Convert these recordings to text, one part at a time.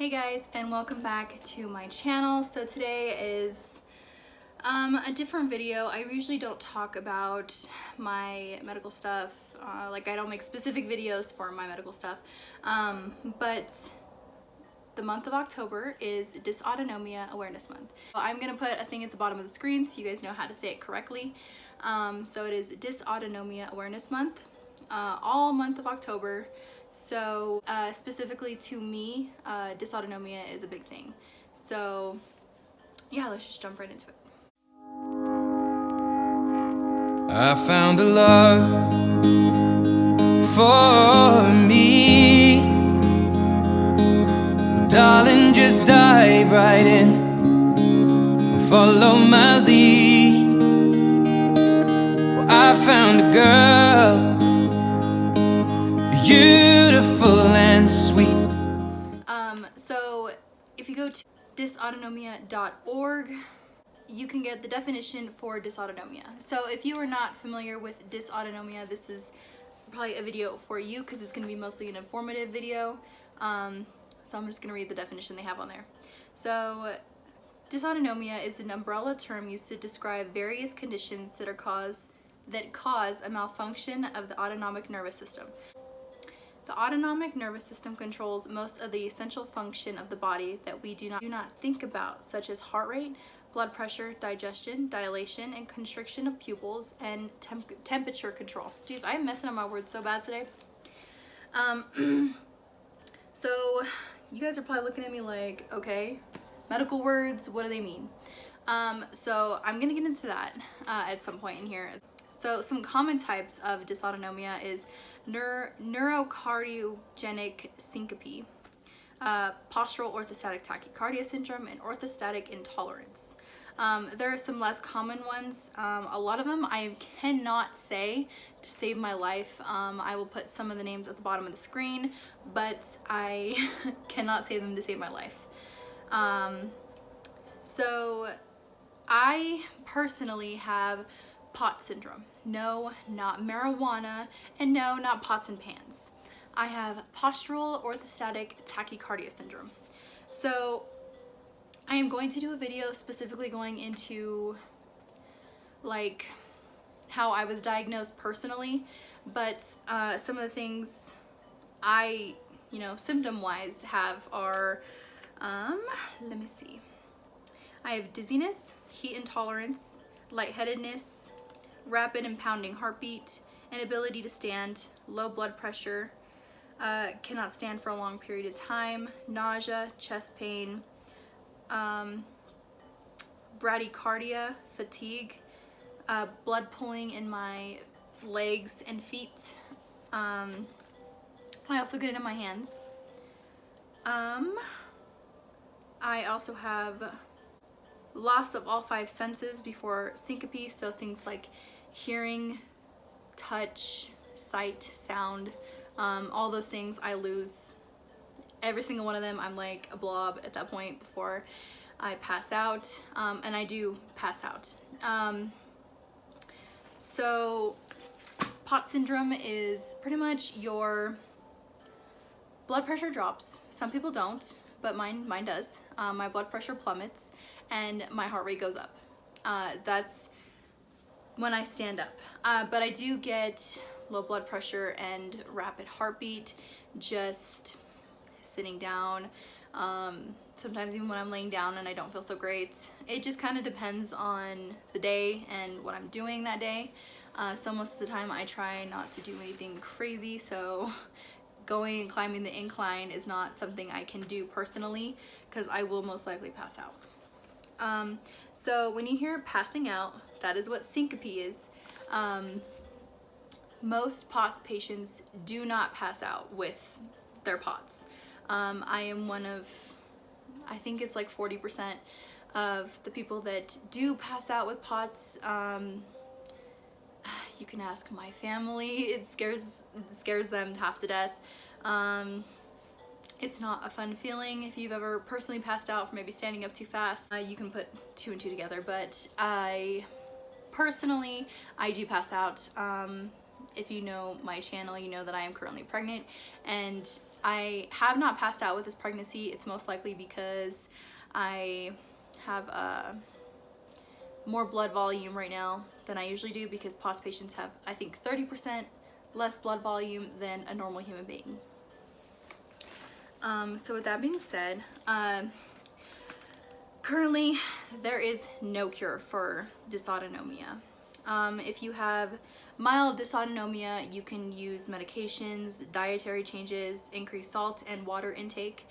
Hey guys, and welcome back to my channel. So today is a different video. I usually don't talk about my medical stuff, like I don't make specific videos for my medical stuff, but the month of October is Dysautonomia Awareness Month. I'm gonna put a thing at the bottom of the screen so you guys know how to say it correctly. So it is Dysautonomia Awareness Month, all month of October. So specifically to me, dysautonomia is a big thing. So yeah, let's just jump right into it. I found a love for me. Darling, just dive right in, follow my lead. Well, I found a girl, beautiful and sweet. So if you go to dysautonomia.org, you can get the definition for dysautonomia. So if you are not familiar with dysautonomia, this is probably a video for you because it's going to be mostly an informative video. So I'm just going to read the definition they have on there. So dysautonomia is an umbrella term used to describe various conditions that cause a malfunction of the autonomic nervous system. The autonomic nervous system controls most of the essential function of the body that we do not think about, such as heart rate, blood pressure, digestion, dilation, and constriction of pupils, and temperature control. Jeez, I'm messing up my words so bad today. So you guys are probably looking at me like, okay, medical words, what do they mean? So I'm gonna get into that at some point in here. So some common types of dysautonomia is neurocardiogenic syncope, postural orthostatic tachycardia syndrome, and orthostatic intolerance. There are some less common ones. A lot of them I cannot say to save my life. I will put some of the names at the bottom of the screen, but I cannot say them to save my life. So I personally have POTS syndrome. No, not marijuana, and no, not pots and pans. I have postural orthostatic tachycardia syndrome. So I am going to do a video specifically going into like how I was diagnosed personally, but some of the things I, symptom wise have are, let me see. I have dizziness, heat intolerance, lightheadedness, rapid and pounding heartbeat, inability to stand, low blood pressure, cannot stand for a long period of time, nausea, chest pain, bradycardia, fatigue, blood pooling in my legs and feet. I also get it in my hands. I also have loss of all five senses before syncope, so things like hearing, touch, sight, sound, all those things I lose. Every single one of them, I'm like a blob at that point before I pass out, and I do pass out. So POTS syndrome is pretty much your blood pressure drops. Some people don't, but mine does. My blood pressure plummets and my heart rate goes up. That's when I stand up. But I do get low blood pressure and rapid heartbeat just sitting down. Sometimes even when I'm laying down and I don't feel so great. It just kind of depends on the day and what I'm doing that day. So most of the time I try not to do anything crazy, so going and climbing the incline is not something I can do personally because I will most likely pass out. So when you hear passing out, that is what syncope is. Most POTS patients do not pass out with their POTS. I am one of, I think it's like 40% of the people that do pass out with POTS. You can ask my family. It scares them half to death. It's not a fun feeling. If you've ever personally passed out from maybe standing up too fast, you can put two and two together, but I do pass out. If you know my channel, you know that I am currently pregnant, and I have not passed out with this pregnancy. It's most likely because I have more blood volume right now than I usually do, because POTS patients have, I think, 30% less blood volume than a normal human being. So with that being said, currently there is no cure for dysautonomia. If you have mild dysautonomia, you can use medications, dietary changes, increased salt and water intake.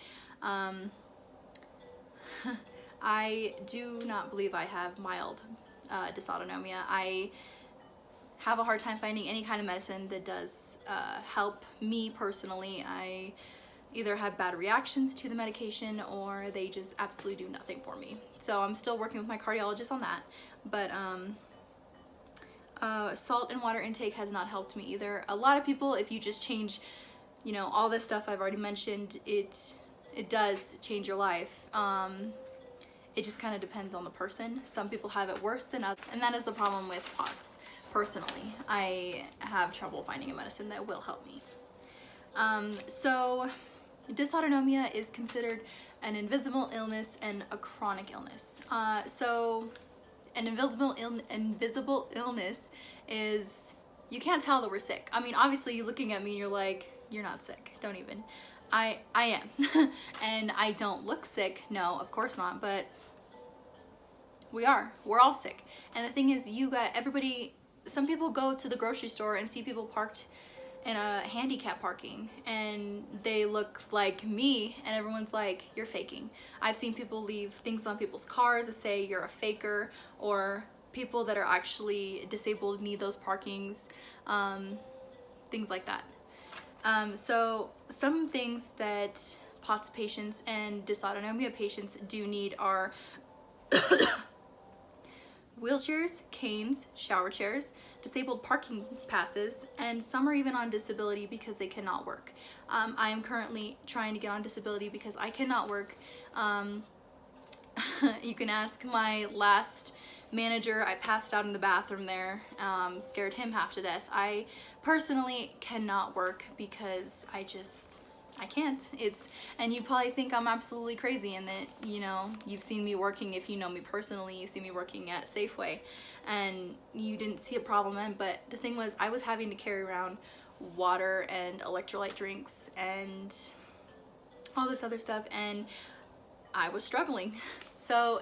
I do not believe I have mild dysautonomia. I have a hard time finding any kind of medicine that does help me personally. I either have bad reactions to the medication or they just absolutely do nothing for me. So I'm still working with my cardiologist on that. But salt and water intake has not helped me either. A lot of people, if you just change, you know, all this stuff I've already mentioned, it does change your life. It just kind of depends on the person. Some people have it worse than others, and that is the problem with POTS. Personally, I have trouble finding a medicine that will help me. So dysautonomia is considered an invisible illness and a chronic illness. So an invisible illness is, you can't tell that we're sick. I mean, obviously you're looking at me and you're like, you're not sick. Don't even. I am. And I don't look sick. No, of course not. But we're all sick. And the thing is, everybody, some people go to the grocery store and see people parked in a handicap parking and they look like me and everyone's like, you're faking. I've seen people leave things on people's cars that say you're a faker, or people that are actually disabled need those parkings, things like that. So some things that POTS patients and dysautonomia patients do need are wheelchairs, canes, shower chairs, disabled parking passes, and some are even on disability because they cannot work. I am currently trying to get on disability because I cannot work. You can ask my last manager. I passed out in the bathroom there, scared him half to death. I personally cannot work because I can't. And you probably think I'm absolutely crazy and that, you know, you've seen me working, if you know me personally, you see me working at Safeway and you didn't see a problem then. But the thing was, I was having to carry around water and electrolyte drinks and all this other stuff, and I was struggling. So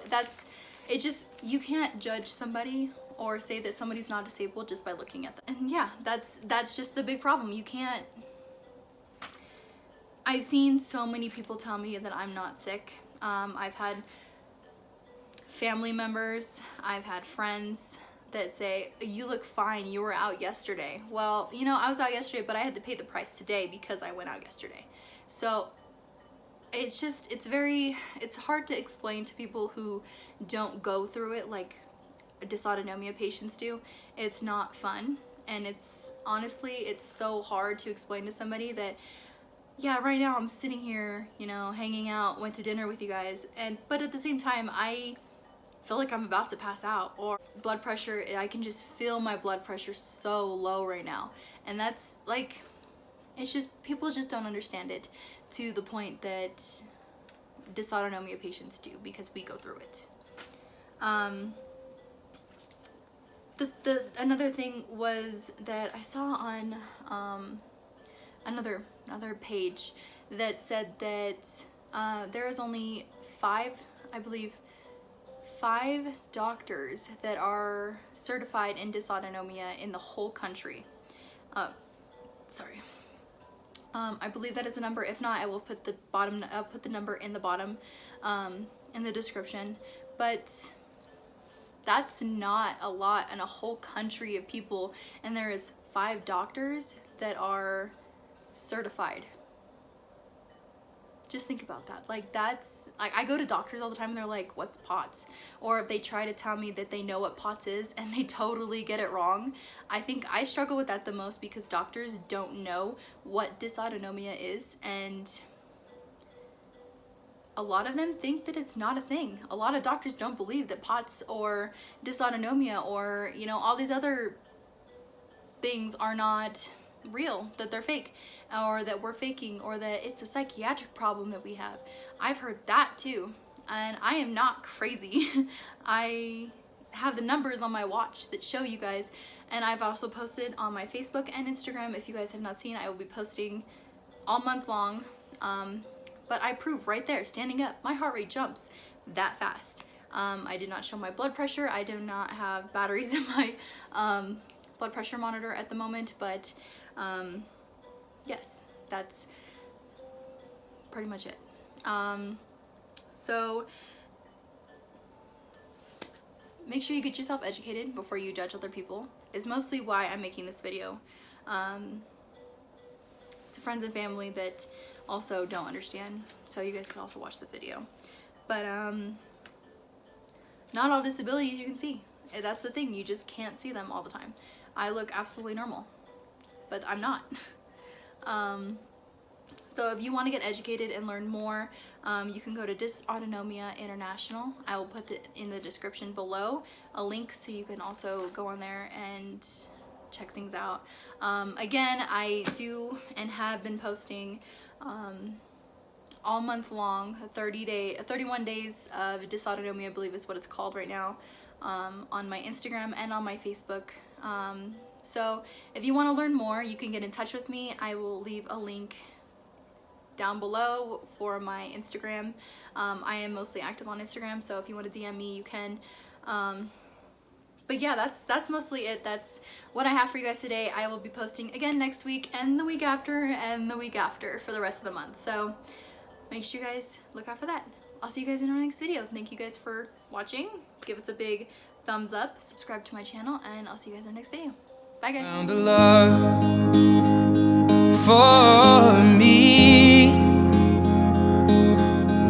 you can't judge somebody or say that somebody's not disabled just by looking at them. And yeah, that's just the big problem. You can't. I've seen so many people tell me that I'm not sick. I've had family members, I've had friends that say, you look fine, you were out yesterday. Well, you know, I was out yesterday, but I had to pay the price today because I went out yesterday. So it's hard to explain to people who don't go through it like dysautonomia patients do. It's not fun, and it's so hard to explain to somebody that, yeah, right now I'm sitting here, you know, hanging out, went to dinner with you guys, but at the same time I feel like I'm about to pass out. Or blood pressure, I can just feel my blood pressure so low right now, and that's like, it's just, people just don't understand it to the point that dysautonomia patients do, because we go through it. Another thing was that I saw on another page that said that there is only five doctors that are certified in dysautonomia in the whole country. I believe that is the number. If not, I will put I'll put the number in the bottom in the description. But that's not a lot in a whole country of people, and there is 5 doctors that are certified. Just think about that. Like, that's like, I go to doctors all the time and they're like, what's POTS? Or if they try to tell me that they know what POTS is and they totally get it wrong. I think I struggle with that the most because doctors don't know what dysautonomia is, and a lot of them think that it's not a thing. A lot of doctors don't believe that POTS or dysautonomia or, you know, all these other things are not real, that they're fake, or that we're faking, or that it's a psychiatric problem that we have. I've heard that too, and I am not crazy. I have the numbers on my watch that show you guys, and I've also posted on my Facebook and Instagram. If you guys have not seen, I will be posting all month long, but I prove right there, standing up, my heart rate jumps that fast. I did not show my blood pressure. I do not have batteries in my blood pressure monitor at the moment, but yes, that's pretty much it. So make sure you get yourself educated before you judge other people, is mostly why I'm making this video. To friends and family that also don't understand, so you guys can also watch the video. But not all disabilities you can see. That's the thing, you just can't see them all the time. I look absolutely normal, but I'm not. So if you want to get educated and learn more, you can go to DYSAUTONOMIA International. I will put it in the description below, a link, so you can also go on there and check things out. Again, I do and have been posting all month long, 31 days of dysautonomia, I believe is what it's called right now, on my Instagram and on my Facebook. So if you want to learn more, you can get in touch with me. I will leave a link down below for my Instagram. I am mostly active on Instagram, so if you want to DM me, you can. But yeah, that's mostly it. That's what I have for you guys today. I will be posting again next week and the week after and the week after for the rest of the month. So make sure you guys look out for that. I'll see you guys in our next video. Thank you guys for watching. Give us a big thumbs up, subscribe to my channel, and I'll see you guys in our next video. Bye guys. Found a love for me.